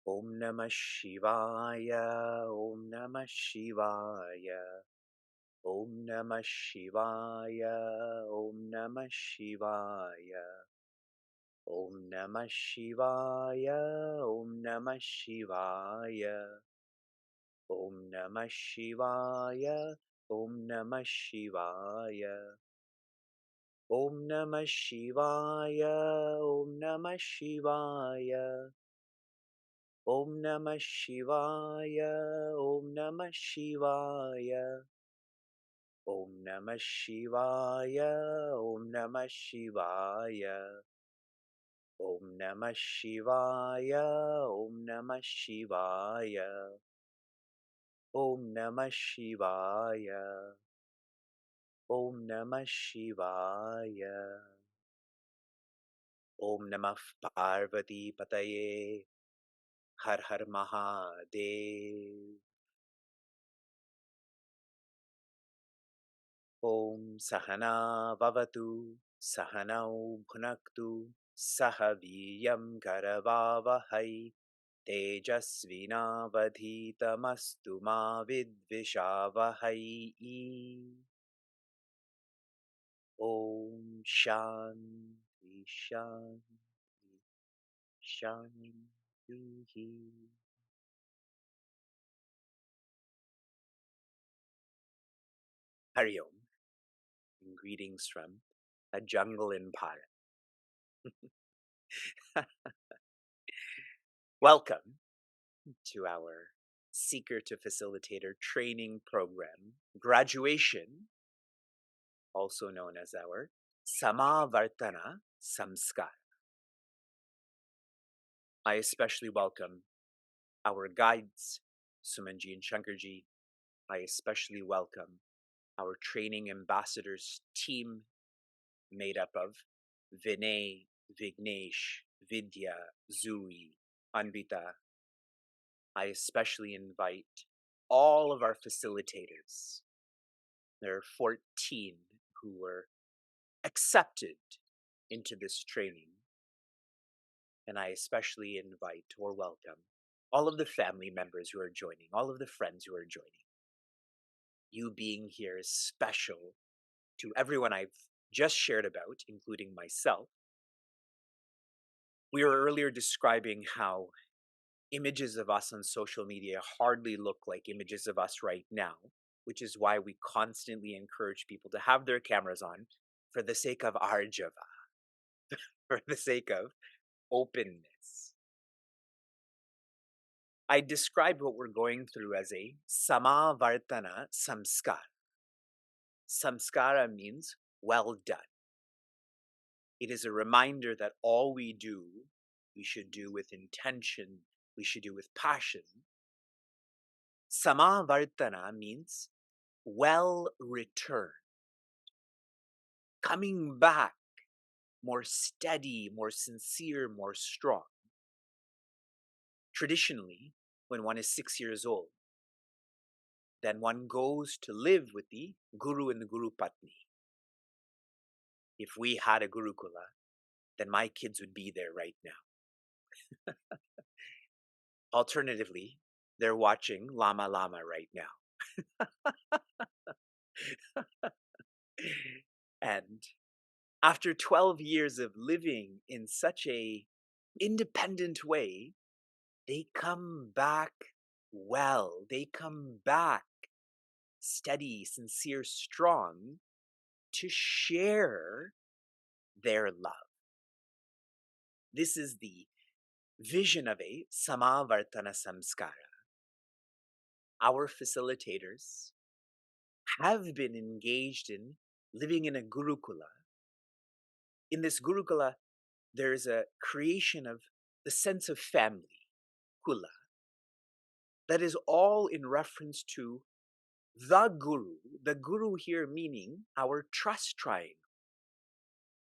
Om Namah Shivaya, Om Namah Shivaya, Om Namah Shivaya, Om Namah Shivaya, Om Namah Shivaya, Om Namah Shivaya, Om Namah Shivaya, Om Namah Shivaya, Om Namah Shivaya, Om Namah Shivaya. Om Namah Shivaya, Om Namah Shivaya, Om Namah Shivaya, Om Namah Shivaya, Om Namah Shivaya, Om Namah Shivaya, Om Namah Shivaya, Om Namah Shivaya, Om Namah Parvati Pataye, Har Har Mahadev. Om Sahana Vavatu Sahanau Bhunaktu Sahaviyam Karavavahai Tejasvinavadhitamastu ma vidvishavahai. Om Shanti Shanti Shanti. Hari Om, and greetings from a jungle in Bharat. Welcome to our Seeker to Facilitator training program graduation, also known as our Samāvartana Samskar. I especially welcome our guides, Sumanji and Shankarji. I especially welcome our training ambassadors team made up of Vinay, Vignesh, Vidya, Zuri, Anvita. I especially invite all of our facilitators. There are 14 who were accepted into this training. And I especially invite or welcome all of the family members who are joining, all of the friends who are joining. You being here is special to everyone I've just shared about, including myself. We were earlier describing how images of us on social media hardly look like images of us right now, which is why we constantly encourage people to have their cameras on for the sake of arjava, for the sake of openness. I described what we're going through as a Samāvartana Samskara. Samskara means well done. It is a reminder that all we do, we should do with intention, we should do with passion. Samāvartana means well returned, coming back more steady, more sincere, more strong. Traditionally, when one is 6 years old, then one goes to live with the Guru and the Guru Patni. If we had a Gurukula, then my kids would be there right now. Alternatively, they're watching Lama Lama right now. And after 12 years of living in such a independent way, they come back well. They come back steady, sincere, strong to share their love. This is the vision of a Samāvartana Samskara. Our facilitators have been engaged in living in a Gurukula. In this Gurukula, there is a creation of the sense of family, Kula, that is all in reference to the Guru here meaning our trust triangle,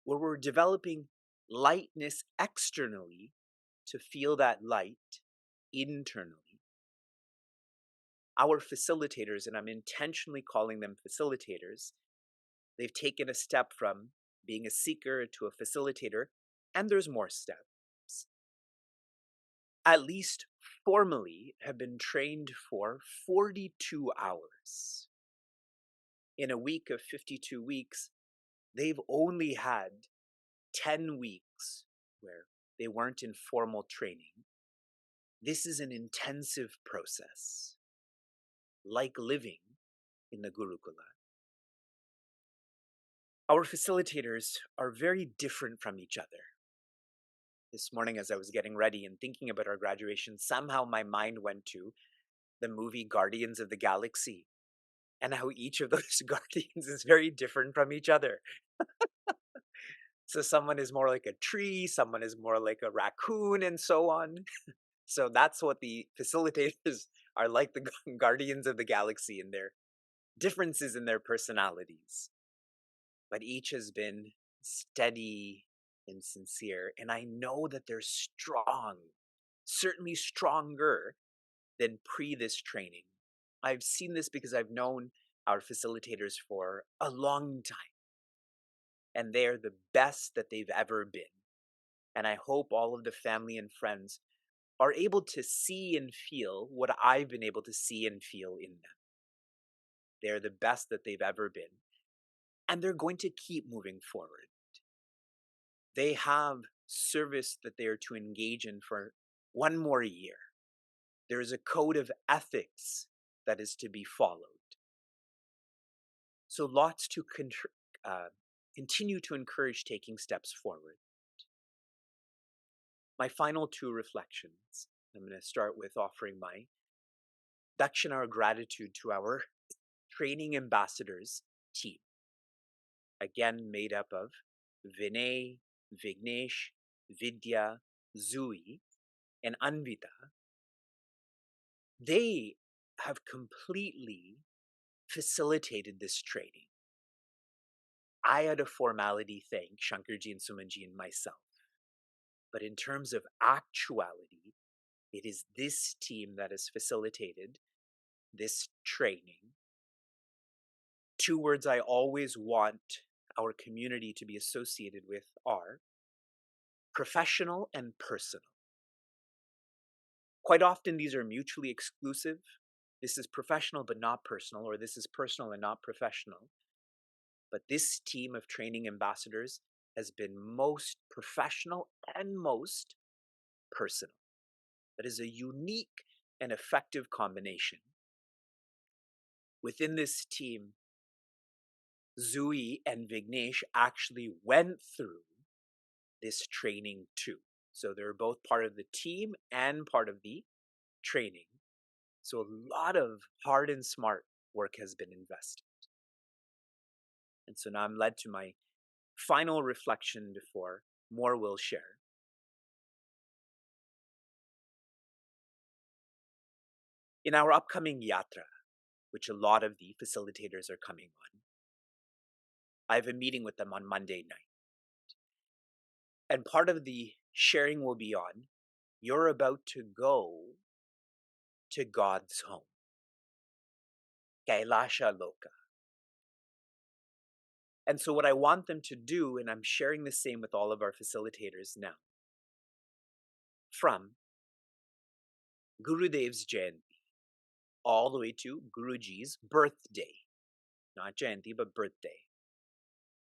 where we're developing lightness externally to feel that light internally. Our facilitators, and I'm intentionally calling them facilitators, they've taken a step from being a seeker to a facilitator, and there's more steps. at least formally, have been trained for 42 hours. In a week of 52 weeks, they've only had 10 weeks where they weren't in formal training. This is an intensive process, like living in the Gurukula. Our facilitators are very different from each other. This morning, as I was getting ready and thinking about our graduation, somehow my mind went to the movie Guardians of the Galaxy and how each of those guardians is very different from each other. So someone is more like a tree, someone is more like a raccoon, and so on. So that's what the facilitators are like, the guardians of the galaxy, in their differences in their personalities. But each has been steady and sincere. And I know that they're strong, certainly stronger than pre this training. I've seen this because I've known our facilitators for a long time. And they're the best that they've ever been. And I hope all of the family and friends are able to see and feel what I've been able to see and feel in them. They're the best that they've ever been. And they're going to keep moving forward. They have service that they are to engage in for one more year. There is a code of ethics that is to be followed. So lots to continue to encourage taking steps forward. My final two reflections, I'm going to start with offering my dakshina or gratitude to our training ambassadors team. Again, made up of Vinay, Vignesh, Vidya, Zui, and Anvita. They have completely facilitated this training. I had a formality thank Shankarji and Sumanji and myself. But in terms of actuality, it is this team that has facilitated this training. Two words I always want our community to be associated with are professional and personal. Quite often, these are mutually exclusive. This is professional but not personal, or this is personal and not professional. But this team of training ambassadors has been most professional and most personal. That is a unique and effective combination. Within this team, Zui and Vignesh actually went through this training too. So they're both part of the team and part of the training. So a lot of hard and smart work has been invested. And so now I'm led to my final reflection before more will share. In our upcoming yatra, which a lot of the facilitators are coming on, I have a meeting with them on Monday night. And part of the sharing will be on, you're about to go to God's home, Kailasha Loka. And so what I want them to do, and I'm sharing the same with all of our facilitators now, from Gurudev's Jayanti all the way to Guruji's birthday, not Jayanti, but birthday.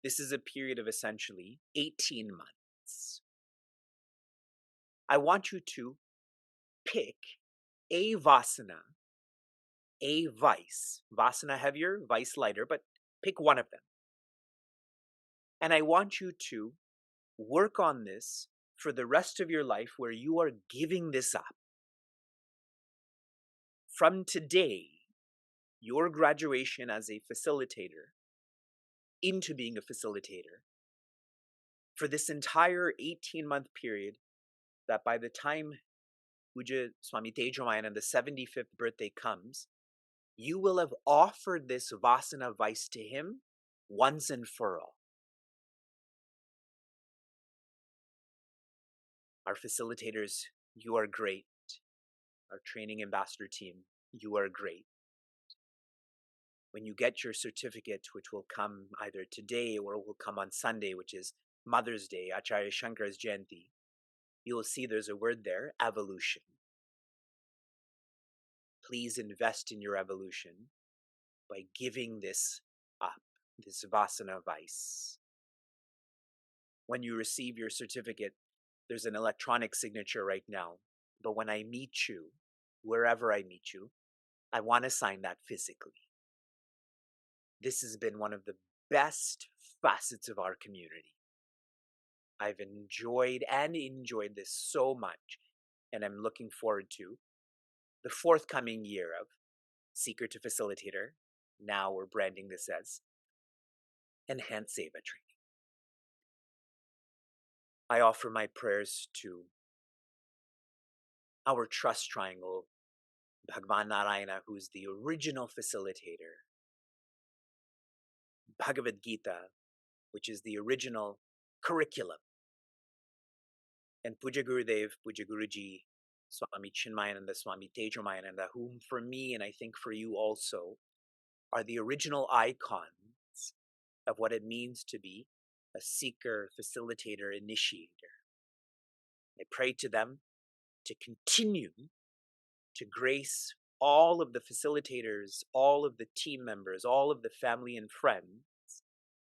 This is a period of essentially 18 months. I want you to pick a vasana, a vice, vasana heavier, vice lighter, but pick one of them. And I want you to work on this for the rest of your life where you are giving this up. From today, your graduation as a facilitator into being a facilitator for this entire 18-month period, that by the time Puja Swami Tejomayan and the 75th birthday comes, you will have offered this vasana vice to him once and for all. Our facilitators, you are great. Our training ambassador team, you are great. When you get your certificate, which will come either today or will come on Sunday, which is Mother's Day, Acharya Shankar's Jayanti, you'll see there's a word there, evolution. Please invest in your evolution by giving this up, this vasana vice. When you receive your certificate, there's an electronic signature right now. But when I meet you, wherever I meet you, I want to sign that physically. This has been one of the best facets of our community. I've enjoyed this so much, and I'm looking forward to the forthcoming year of Seeker to Facilitator. Now we're branding this as Enhanced Seva Training. I offer my prayers to our trust triangle, Bhagwan Narayana, who's the original facilitator, Bhagavad Gita, which is the original curriculum, and Puja Gurudev, Puja Guruji, Swami Chinmayananda, Swami Tejamayananda, whom for me, and I think for you also, are the original icons of what it means to be a seeker, facilitator, initiator. I pray to them to continue to grace all of the facilitators, all of the team members, all of the family and friends,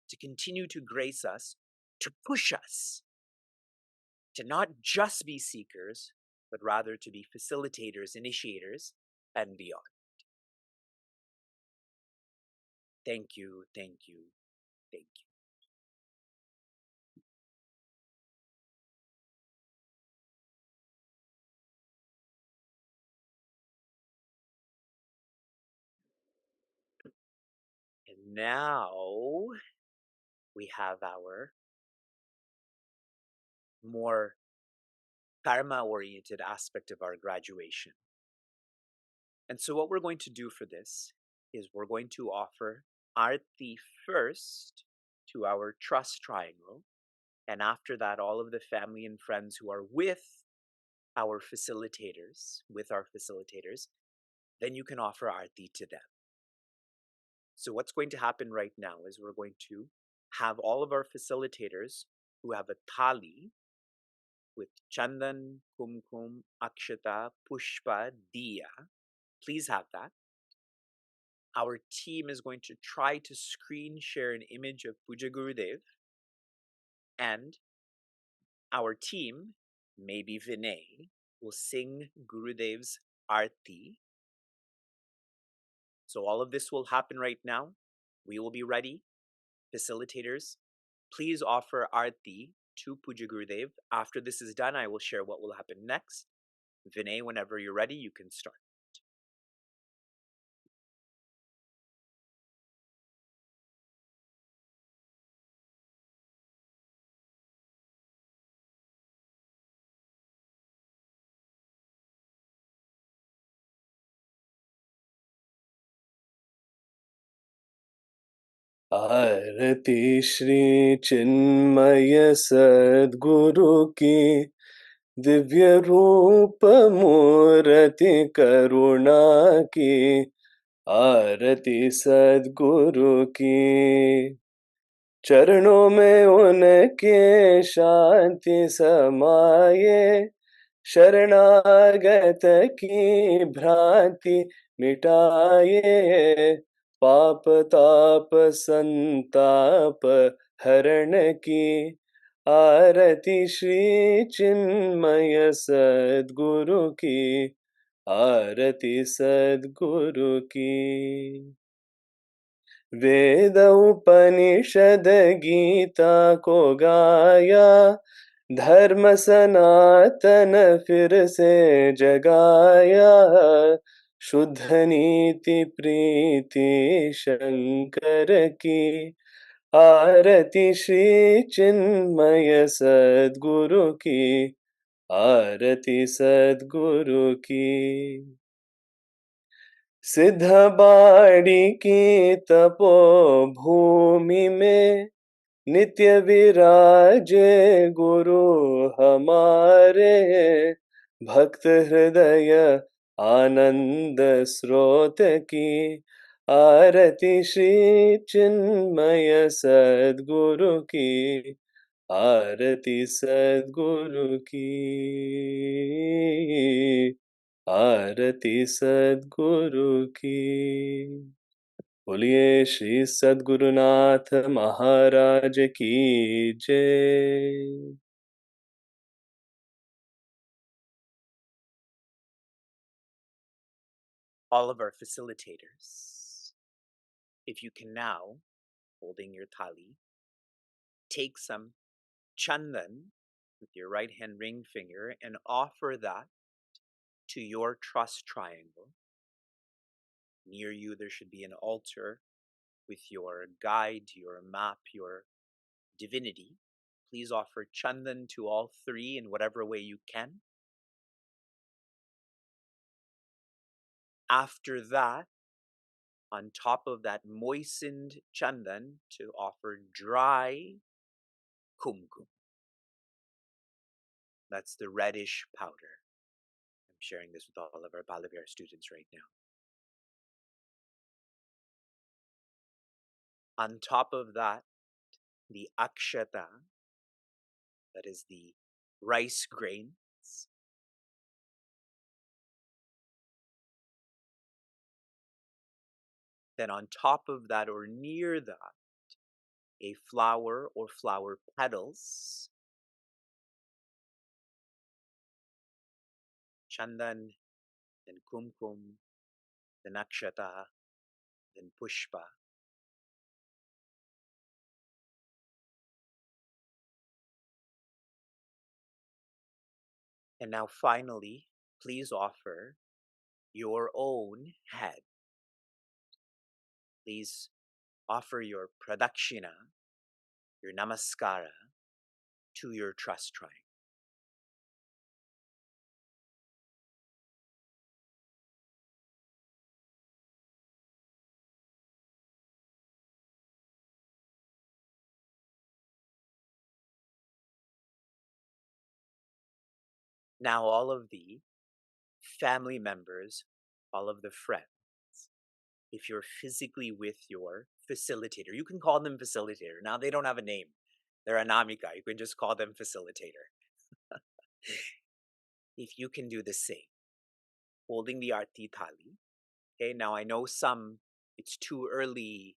to continue to grace us, to push us to not just be seekers, but rather to be facilitators, initiators, and beyond. Thank you, thank you, thank you. And now we have our more karma-oriented aspect of our graduation. And so what we're going to do for this is we're going to offer Arti first to our trust triangle, and after that, all of the family and friends who are with our facilitators, then you can offer Arti to them. So what's going to happen right now is we're going to have all of our facilitators who have a thali with chandan, kumkum, akshata, pushpa, diya. Please have that. Our team is going to try to screen share an image of Puja Gurudev, and our team, maybe Vinay, will sing Gurudev's Arti. So all of this will happen right now. We will be ready. Facilitators, please offer Arti to Puja Gurudev. After this is done, I will share what will happen next. Vinay, whenever you're ready, you can start. आरती श्री चिन्मय सद्गुरु की दिव्य रूप मूर्ति करुणा की आरती सद्गुरु की चरणों में उनके शांति समाये शरणागत की भ्रांति मिटाए पाप ताप संताप हरण की आरती श्री चिन्मय सद्गुरु की आरती सद्गुरु की वेद उपनिषद गीता को गाया धर्म सनातन फिर से जगाया शुद्ध नीति प्रीति शंकर की आरती श्री चिन्मय सद्गुरु की आरती सद्गुरु की सिद्ध बाड़ी की तपो भूमि में नित्य विराजे गुरु हमारे भक्त हृदय आनंद स्रोत की आरती श्री चिन्मय सद्गुरु की आरती सद्गुरु की, आरती सद्गुरु की। बोलिए श्री सद्गुरुनाथ महाराज की जय। All of our facilitators, if you can now, holding your thali, take some chandan with your right hand ring finger and offer that to your trust triangle. Near you, there should be an altar with your guide, your map, your divinity. Please offer chandan to all three in whatever way you can. After that, on top of that moistened chandan, to offer dry kumkum. That's the reddish powder. I'm sharing this with all of our Balavyar students right now. On top of that, the akshata, that is the rice grains. Then on top of that or near that, a flower or flower petals, chandan, then kumkum, then akshata, then pushpa. And now finally, please offer your own head. Please offer your pradakshina, your namaskara, to your trust triangle. Now all of the family members, all of the friends, if you're physically with your facilitator, you can call them facilitator. Now they don't have a name. They're anamika. You can just call them facilitator. If you can do the same, holding the arti thali. Okay, now I know it's too early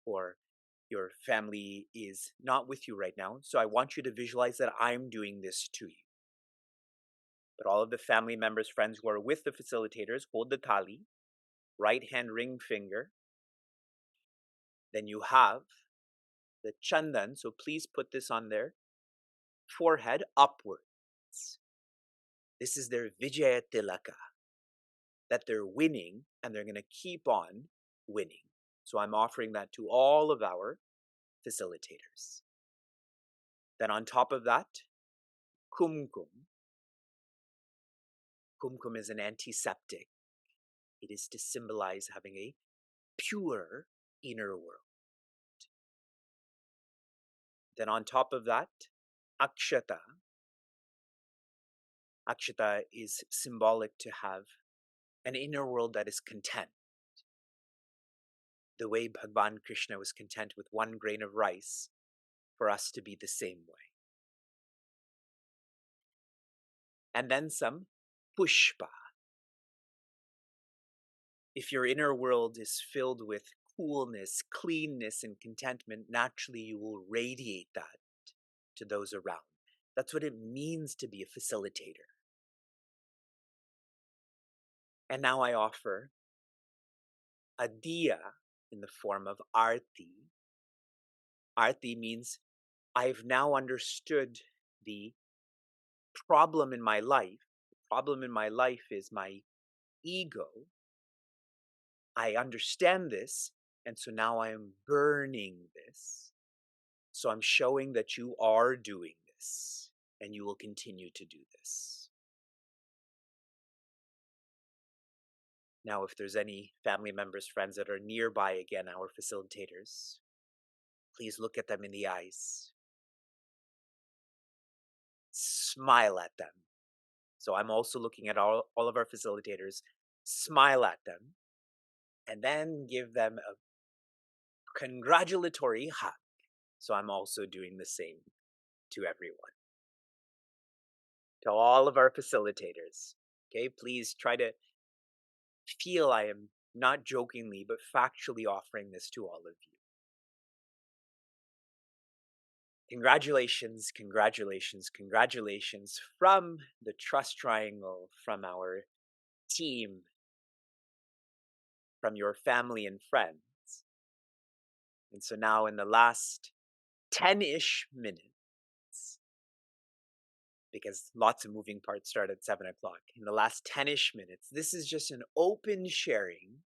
or your family is not with you right now. So I want you to visualize that I'm doing this to you. But all of the family members, friends who are with the facilitators, hold the thali, right hand ring finger. Then you have the chandan. So please put this on their forehead upwards. This is their Vijaya Tilaka, that they're winning and they're going to keep on winning. So I'm offering that to all of our facilitators. Then on top of that, kumkum. Kumkum is an antiseptic. It is to symbolize having a pure inner world. Then on top of that, akshata. Akshata is symbolic to have an inner world that is content. The way Bhagwan Krishna was content with one grain of rice, for us to be the same way. And then some pushpa. If your inner world is filled with coolness, cleanness, and contentment, naturally you will radiate that to those around. That's what it means to be a facilitator. And now I offer a diya in the form of arti. Arti means I've now understood the problem in my life. The problem in my life is my ego. I understand this, and so now I am burning this. So I'm showing that you are doing this, and you will continue to do this. Now, if there's any family members, friends that are nearby, again, our facilitators, please look at them in the eyes. Smile at them. So I'm also looking at all of our facilitators. Smile at them. And then give them a congratulatory hug. So I'm also doing the same to everyone. To all of our facilitators, okay, please try to feel I am not jokingly but factually offering this to all of you. Congratulations, congratulations, congratulations from the Trust Triangle, from our team, from your family and friends. And so now in the last 10-ish minutes, because lots of moving parts start at 7 o'clock, in the last 10-ish minutes, this is just an open sharing.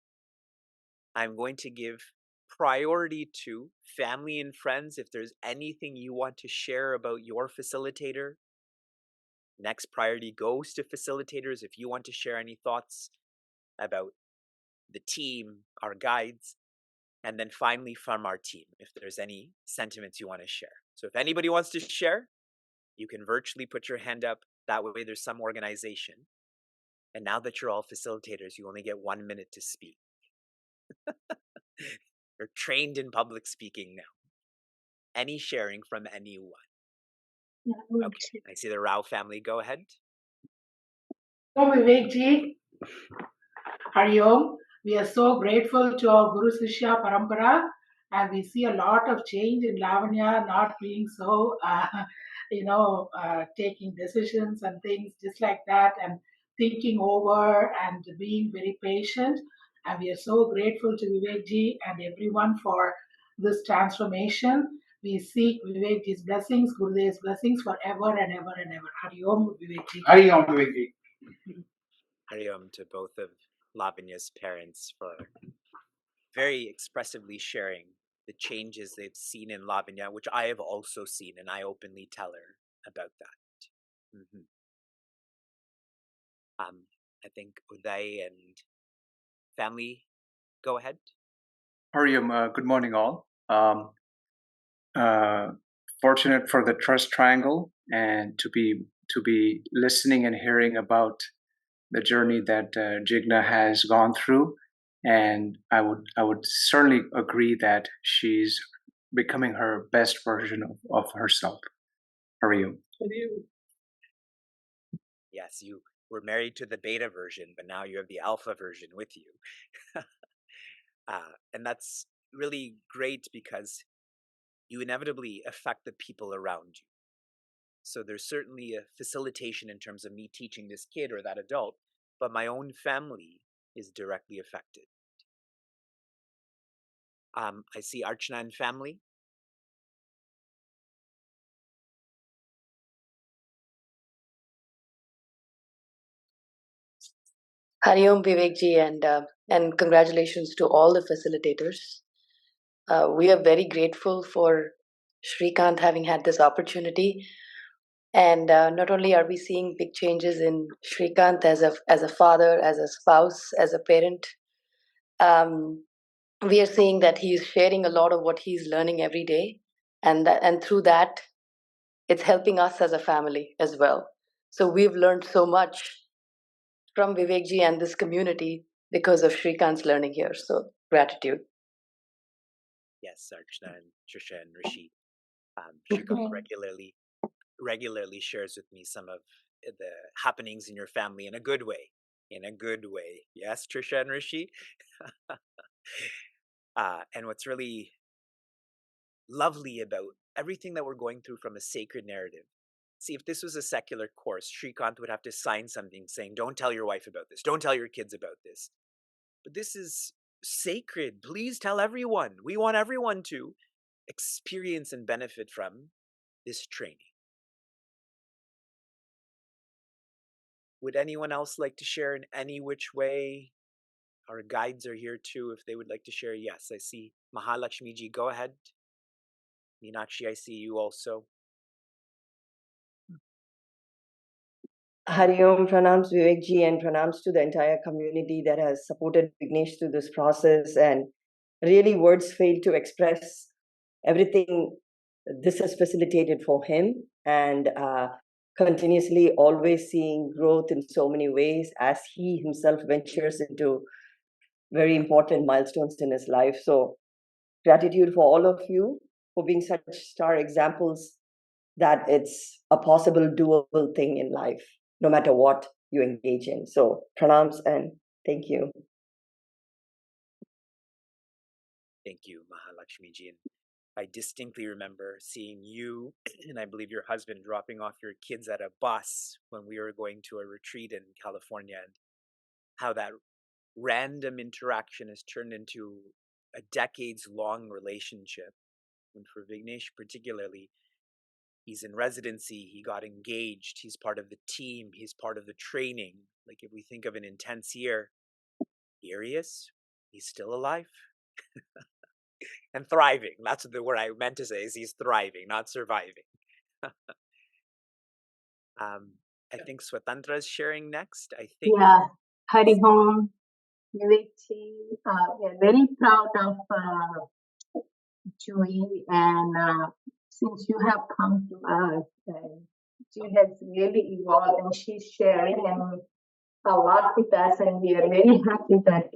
I'm going to give priority to family and friends. If there's anything you want to share about your facilitator, next priority goes to facilitators. If you want to share any thoughts about the team, our guides, and then finally from our team, if there's any sentiments you want to share. So if anybody wants to share, you can virtually put your hand up. That way there's some organization. And now that you're all facilitators, you only get 1 minute to speak. You're trained in public speaking now. Any sharing from anyone? Okay, I see the Rao family. Go ahead. So Vivek ji, Hariom, we are so grateful to our Guru Sishya Parampara, and we see a lot of change in Lavanya not being so, taking decisions and things just like that, and thinking over and being very patient. And we are so grateful to Vivek ji and everyone for this transformation. We seek Vivek ji's blessings, Gurudev's blessings forever and ever and ever. Hariom, Vivek ji. Hariom, Vivek ji. Hariom to both of Lavanya's parents for very expressively sharing the changes they've seen in Lavanya, which I have also seen, and I openly tell her about that. I think Uday and family, go ahead. Hariom, good morning all. Fortunate for the Trust Triangle and to be listening and hearing about the journey that Jigna has gone through, and I would certainly agree that she's becoming her best version of herself. Hariom. Yes, you were married to the beta version, but now you have the alpha version with you. And that's really great because you inevitably affect the people around you. So there's certainly a facilitation in terms of me teaching this kid or that adult, but my own family is directly affected. I see Archana and family. Hariom Vivekji, and congratulations to all the facilitators. We are very grateful for Shrikant having had this opportunity. And not only are we seeing big changes in Shrikant as a father, as a spouse, as a parent, we are seeing that he is sharing a lot of what he's learning every day, and through that, it's helping us as a family as well. So we've learned so much from Vivekji and this community because of Shrikant's learning here. So gratitude. Yes, Archana and Trisha and Rishi. Shrikant regularly shares with me some of the happenings in your family in a good way. In a good way. Yes, Trisha and Rishi? And what's really lovely about everything that we're going through from a sacred narrative. See, if this was a secular course, Shrikant would have to sign something saying, don't tell your wife about this. Don't tell your kids about this. But this is sacred. Please tell everyone. We want everyone to experience and benefit from this training. Would anyone else like to share in any which way? Our guides are here too if they would like to share. Yes, I see Mahalakshmiji. Go ahead. Meenakshi, I see you also. Hariom, pranams Vivekji, and pranams to the entire community that has supported Vignesh through this process. And really, words fail to express everything this has facilitated for him, and continuously always seeing growth in so many ways as he himself ventures into very important milestones in his life. So gratitude for all of you for being such star examples that it's a possible doable thing in life, no matter what you engage in. So pranams and thank you. Thank you, Mahalakshmi ji. And I distinctly remember seeing you and I believe your husband dropping off your kids at a bus when we were going to a retreat in California, and how that random interaction has turned into a decades-long relationship. And for Vignesh particularly, he's in residency, he got engaged, he's part of the team, he's part of the training. Like if we think of an intense year, here he is, he's still alive. And thriving. That's the word I meant to say, is he's thriving, not surviving. I think Swatantra is sharing next. I think. Yeah, Hari Om, Vivekji. We're very proud of Joy, and since you have come to us, she has really evolved, and she's sharing and a lot with us, and we are very happy that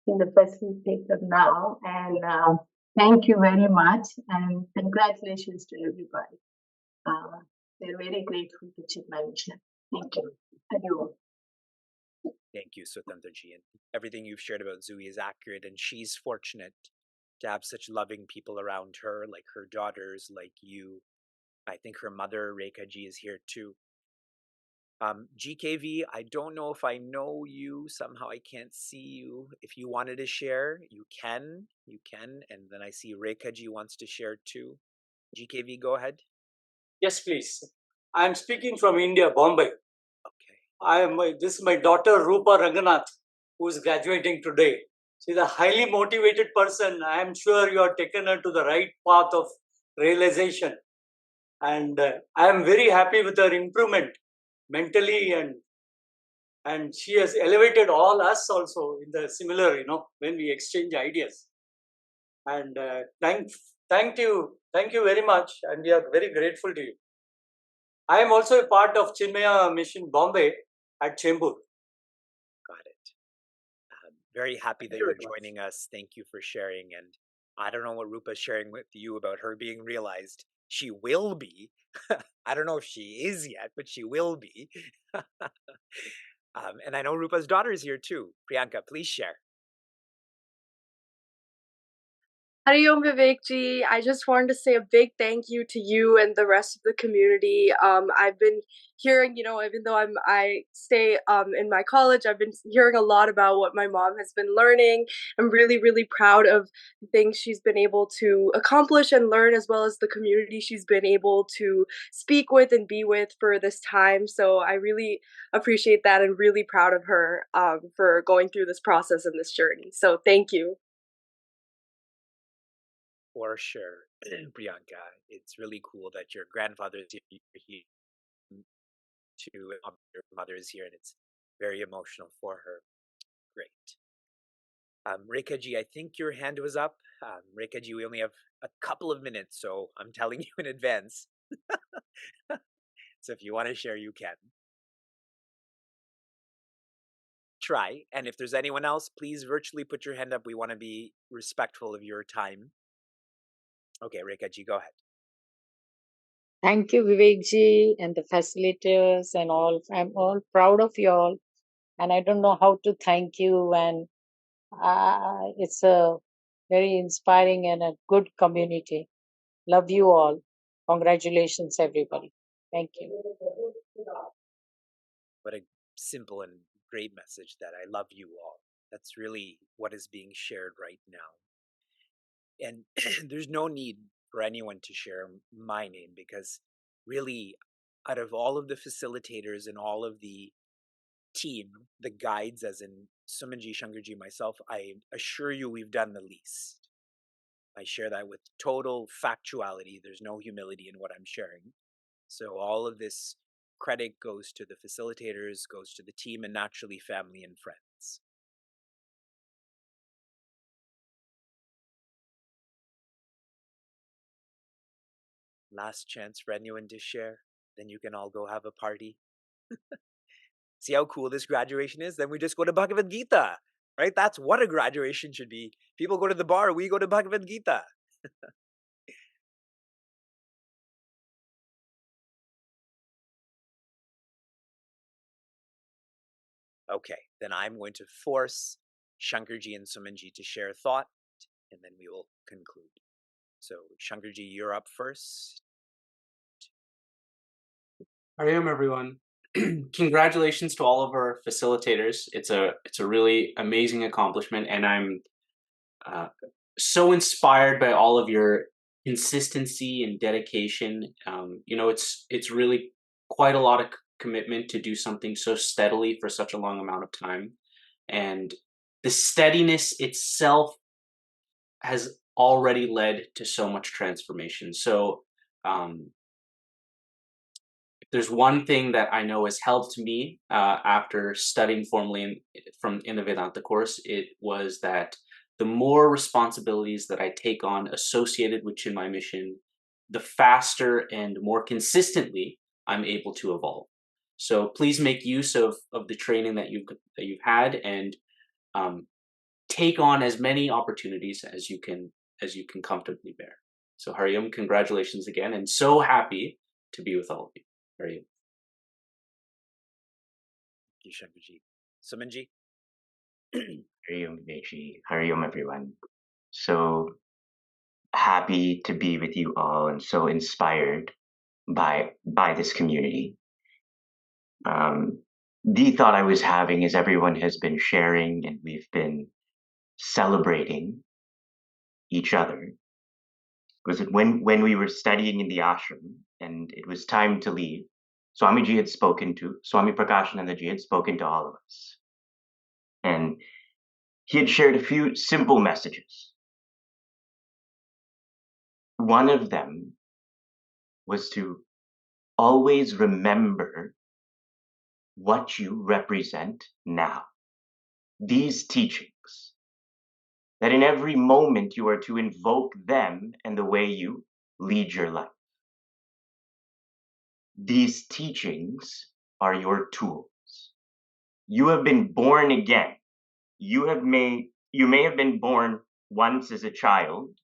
in the facilitator now. And thank you very much, and congratulations to everybody. We're very grateful to Chitma Mission. Thank you. Hari Om. Thank you, Swatantra ji. And everything you've shared about Zui is accurate, and she's fortunate to have such loving people around her, like her daughters, like you. I think her mother, Rekha ji, is here too. GKV, I don't know if I know you. Somehow I can't see you. If you wanted to share, you can. And then I see Rekha ji wants to share too. GKV, go ahead. Yes, please. I am speaking from India, Bombay. Okay. This is my daughter Rupa Ranganath, who is graduating today. She's a highly motivated person. I am sure you have taken her to the right path of realization. And I am very happy with her improvement mentally, and she has elevated all us also in the similar, when we exchange ideas. And thank you very much, and we are very grateful to you. I am also a part of Chinmaya Mission Bombay at Chembur. Got it. Very happy that you're joining us. Thank you for sharing. And I don't know what Rupa's sharing with you about her being realized. She will be. I don't know if she is yet, but she will be. And I know Rupa's daughter is here too. Priyanka, please share. Hari Om Vivekji, I just wanted to say a big thank you to you and the rest of the community. I've been hearing, even though I stay in my college, I've been hearing a lot about what my mom has been learning. I'm really, really proud of the things she's been able to accomplish and learn, as well as the community she's been able to speak with and be with for this time. So I really appreciate that and really proud of her for going through this process and this journey. So thank you. For sure, Priyanka. It's really cool that your grandfather is here to your mother is here, and it's very emotional for her. Great. Rekha ji, I think your hand was up. Rekha ji, we only have a couple of minutes, so I'm telling you in advance. So if you want to share, you can. Try, and if there's anyone else, please virtually put your hand up. We want to be respectful of your time. Okay, Rekha ji, go ahead. Thank you, Vivekji, and the facilitators and all. I'm all proud of you all, and I don't know how to thank you. And it's a very inspiring and a good community. Love you all. Congratulations, everybody. Thank you. What a simple and great message, that I love you all. That's really what is being shared right now. And there's no need for anyone to share my name, because really, out of all of the facilitators and all of the team, the guides, as in Sumanji, Shankarji, myself, I assure you we've done the least. I share that with total factuality. There's no humility in what I'm sharing. So all of this credit goes to the facilitators, goes to the team, and naturally family and friends. Last chance for anyone to share, then you can all go have a party. See how cool this graduation is? Then we just go to Bhagavad Gita, right? That's what a graduation should be. People go to the bar, we go to Bhagavad Gita. Okay, then I'm going to force Shankarji and Sumanji to share a thought, and then we will conclude. So, Shankarji, you're up first. Hariom, everyone. Congratulations to all of our facilitators. It's a really amazing accomplishment, and I'm so inspired by all of your consistency and dedication. It's really quite a lot of commitment to do something so steadily for such a long amount of time, and the steadiness itself has already led to so much transformation. So, if there's one thing that I know has helped me after studying formally in the Vedanta course, it was that the more responsibilities that I take on associated with Chinmay mission, the faster and more consistently I'm able to evolve. So please make use of the training that you've had, and take on as many opportunities as you can comfortably bear. So Hariom, congratulations again, and so happy to be with all of you. Hariom. Thank you, Shankarji. Sumanji? Hariom Vivekji. Hariom everyone. So happy to be with you all and so inspired by this community. The thought I was having is everyone has been sharing and we've been celebrating each other. Was it when we were studying in the ashram and it was time to leave, Swami Prakashanandaji had spoken to all of us. And he had shared a few simple messages. One of them was to always remember what you represent now. These teachings, that in every moment you are to invoke them and the way you lead your life. These teachings are your tools. You have been born again. You may have been born once as a child,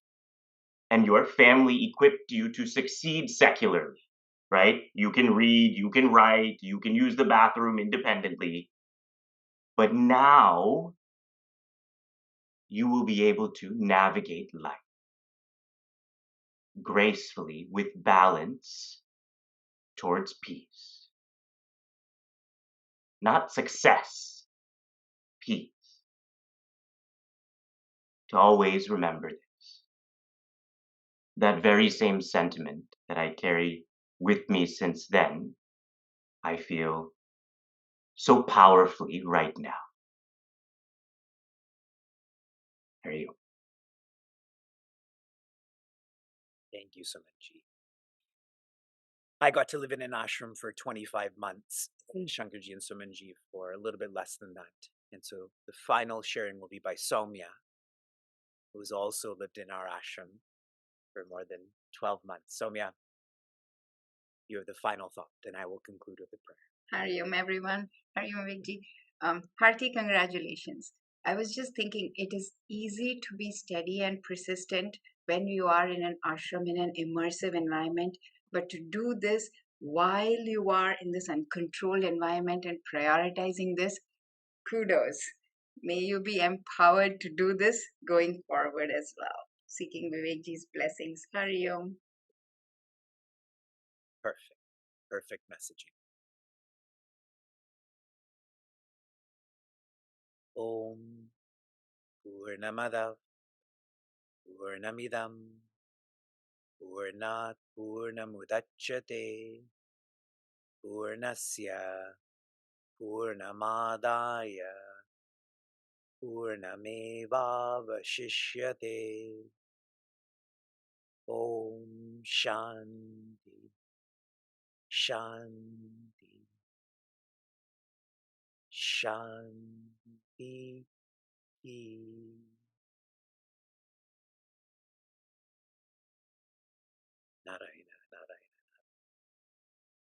and your family equipped you to succeed secularly, right? You can read, you can write, you can use the bathroom independently. But now you will be able to navigate life gracefully with balance towards peace. Not success, peace. To always remember this. That very same sentiment that I carry with me since then, I feel so powerfully right now. There you go. Thank you, Sumanji. I got to live in an ashram for 25 months, Shankarji and Sumanji for a little bit less than that. And so the final sharing will be by Soumya, who's also lived in our ashram for more than 12 months. Soumya, you have the final thought, and I will conclude with a prayer. Hariom, everyone. Hariom Vivekji. Hearty congratulations. I was just thinking it is easy to be steady and persistent when you are in an ashram, in an immersive environment, but to do this while you are in this uncontrolled environment and prioritizing this, kudos. May you be empowered to do this going forward as well. Seeking Vivekji's blessings. Hariom. Perfect messaging. Om Purnamadav Purnamidam Purnat Purnamudachyate Purnasya Purnamadaya Purnamevavashishyate. Om Shanti Shanti Shanti.